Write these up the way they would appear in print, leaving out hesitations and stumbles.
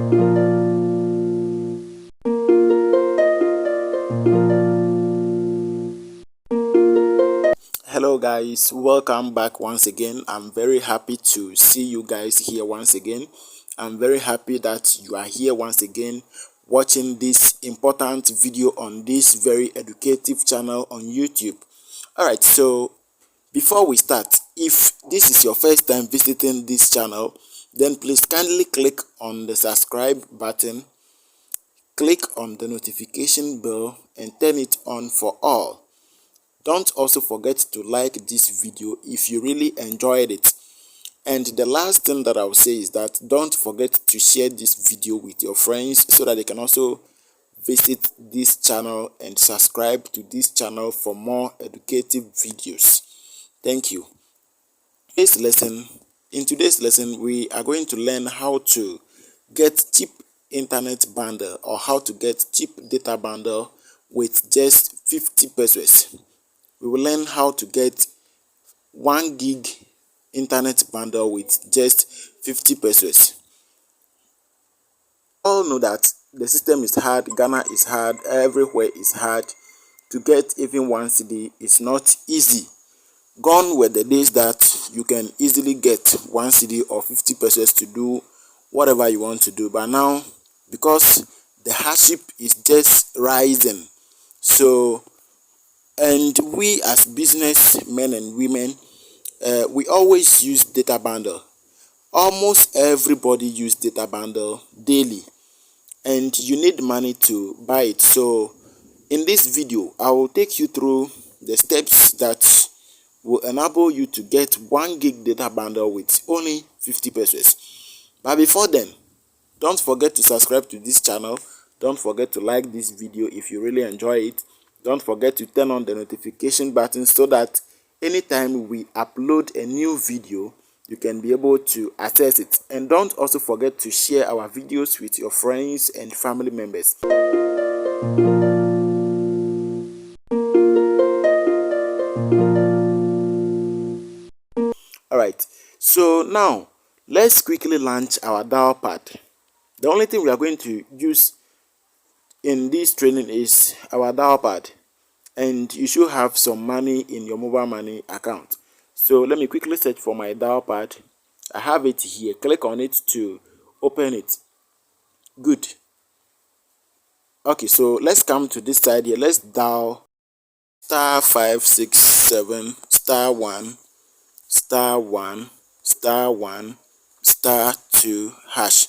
Hello guys, welcome back once again. I'm very happy to see you guys here once again. I'm very happy that you are here once again watching this important video on this very educative channel on YouTube. Alright, so before we start, if this is your first time visiting this channel, then please kindly click on the subscribe button, click on the notification bell and turn it on for all. Don't also forget to like this video if you really enjoyed it. And the last thing that I will say is that don't forget to share this video with your friends so that they can also visit this channel and subscribe to this channel for more educative videos. Thank you. In today's lesson, we are going to learn how to get cheap internet bundle or how to get cheap data bundle with just 50 pesos. We will learn how to get 1 gig internet bundle with just 50 pesos. All know that the system is hard, Ghana is hard, everywhere is hard. To get even 1 cedi is not easy. Gone were the days that you can easily get 1 cedi or 50 pesos to do whatever you want to do. But now, because the hardship is just rising, and we as businessmen and women, we always use data bundle. Almost everybody use data bundle daily, and you need money to buy it. So in this video, I will take you through the steps that will enable you to get 1 gig data bundle with only 50 pesos. But before then, don't forget to subscribe to this channel. Don't forget to like this video if you really enjoy it. Don't forget to turn on the notification button so that anytime we upload a new video, you can be able to access it. And don't also forget to share our videos with your friends and family members. Alright, so now let's quickly launch our dial pad. The only thing we are going to use in this training is our dial pad, and you should have some money in your mobile money account. So let me quickly search for my dial pad. I have it here. Click on it to open it. Good. Okay, so let's come to this side here. Let's dial *567 *1 *1 *1 *2 hash.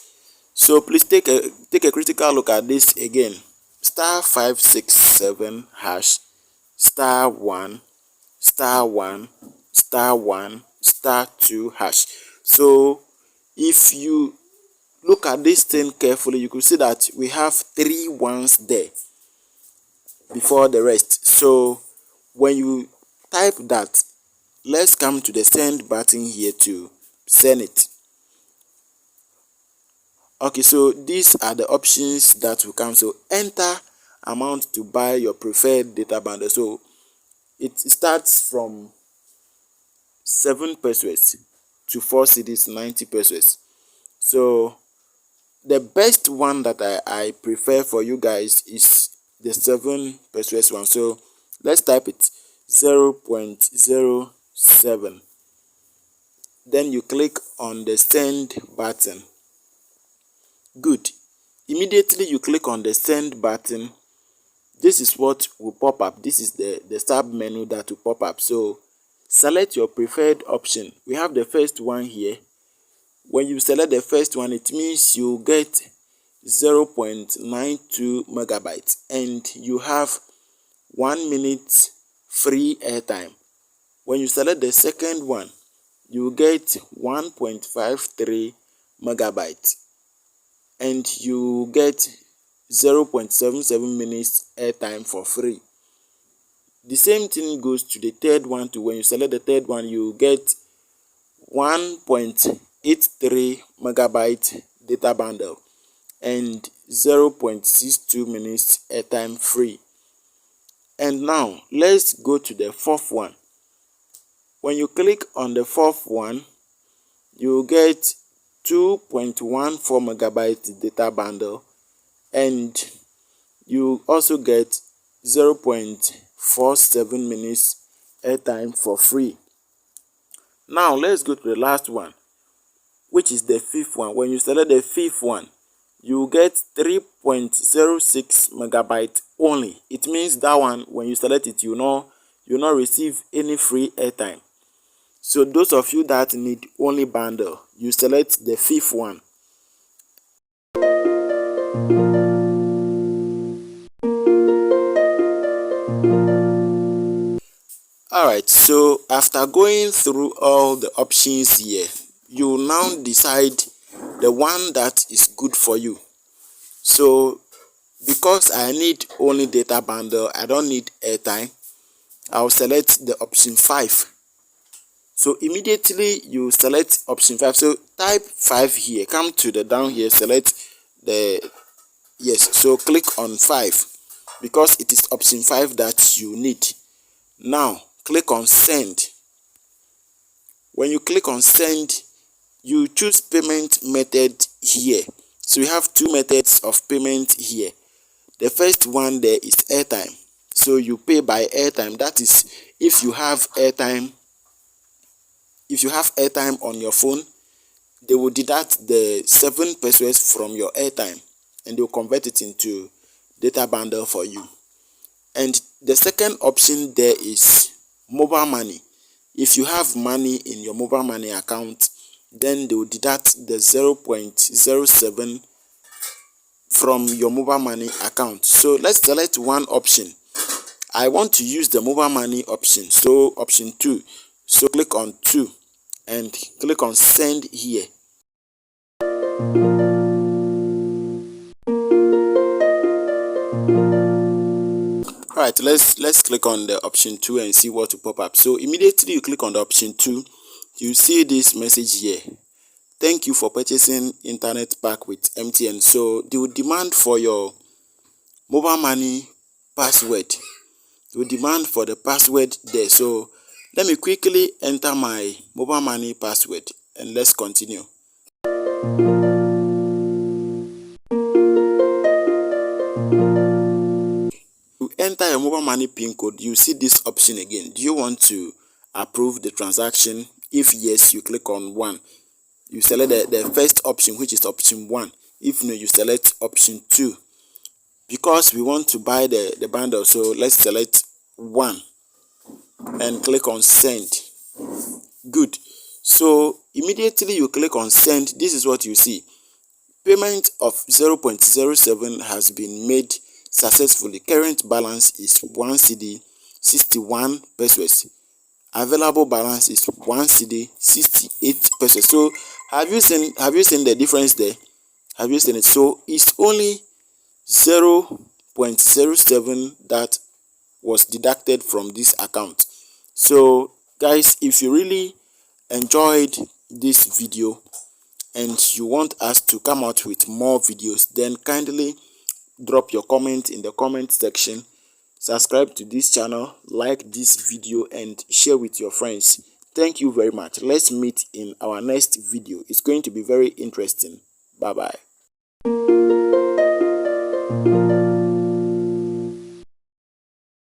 So please take a critical look at this again. *567 hash *1 *1 *1 *2 hash. So if you look at this thing carefully, you could see that we have 3 ones there before the rest. So when you type that, let's come to the send button here to send it. Okay, so these are the options that will come. So enter amount to buy your preferred data bundle. So it starts from 7 pesos to 4 cedis, 90 pesos. So the best one that I prefer for you guys is the 7 pesos one. So let's type it 0.07. Then you click on the send button. Good. Immediately you click on the send button, this is what will pop up. This is the sub menu that will pop up. So select your preferred option. We have the first one here. When you select the first one, it means you get 0.92 megabytes and you have 1 minute free airtime. When you select the second one, you get 1.53 megabytes and you get 0.77 minutes airtime for free. The same thing goes to the third one too. When you select the third one, you get 1.83 megabyte data bundle and 0.62 minutes airtime free. And now let's go to the fourth one. When you click on the fourth one, you get 2.14 megabyte data bundle, and you also get 0.47 minutes airtime for free. Now let's go to the last one, which is the fifth one. When you select the fifth one, you get 3.06 megabyte only. It means that one, when you select it, you not receive any free airtime. So those of you that need only bundle, you select the fifth one. Alright, so after going through all the options here, you now decide the one that is good for you. So because I need only data bundle, I don't need airtime, I'll select the option 5. So immediately you select option 5. So type 5 here, come to the down here, select the yes. So click on 5 because it is option 5 that you need. Now click on send. When you click on send, you choose payment method here. So you have two methods of payment here. The first one there is airtime. So you pay by airtime. That is, if you have airtime on your phone, they will deduct the 7 pesos from your airtime and they will convert it into data bundle for you. And the second option there is mobile money. If you have money in your mobile money account, then they will deduct the 0.07 from your mobile money account. So let's select one option. I want to use the mobile money option, so option 2. So click on 2 and click on send here. Alright, let's click on the option 2 and see what will pop up. So immediately you click on the option 2, you see this message here. Thank you for purchasing internet pack with MTN. So they will demand for your mobile money password. They will demand for the password there. So let me quickly enter my mobile money password and let's continue. To enter your mobile money PIN code, you see this option again. Do you want to approve the transaction? If yes, you click on 1. You select the first option, which is option 1. If no, you select option 2. Because we want to buy the bundle, so let's select 1 and click on send. Good. So immediately you click on send, this is what you see. Payment of 0.07 has been made successfully. Current balance is 1 cedi 61 pesos. Available balance is 1 cedi 68 pesos. So have you seen the difference there? Have you seen it? So it's only 0.07 that was deducted from this account. So guys, if you really enjoyed this video and you want us to come out with more videos, then kindly drop your comment in the comment section. Subscribe to this channel, like this video and share with your friends. Thank you very much. Let's meet in our next video. It's going to be very interesting. Bye bye.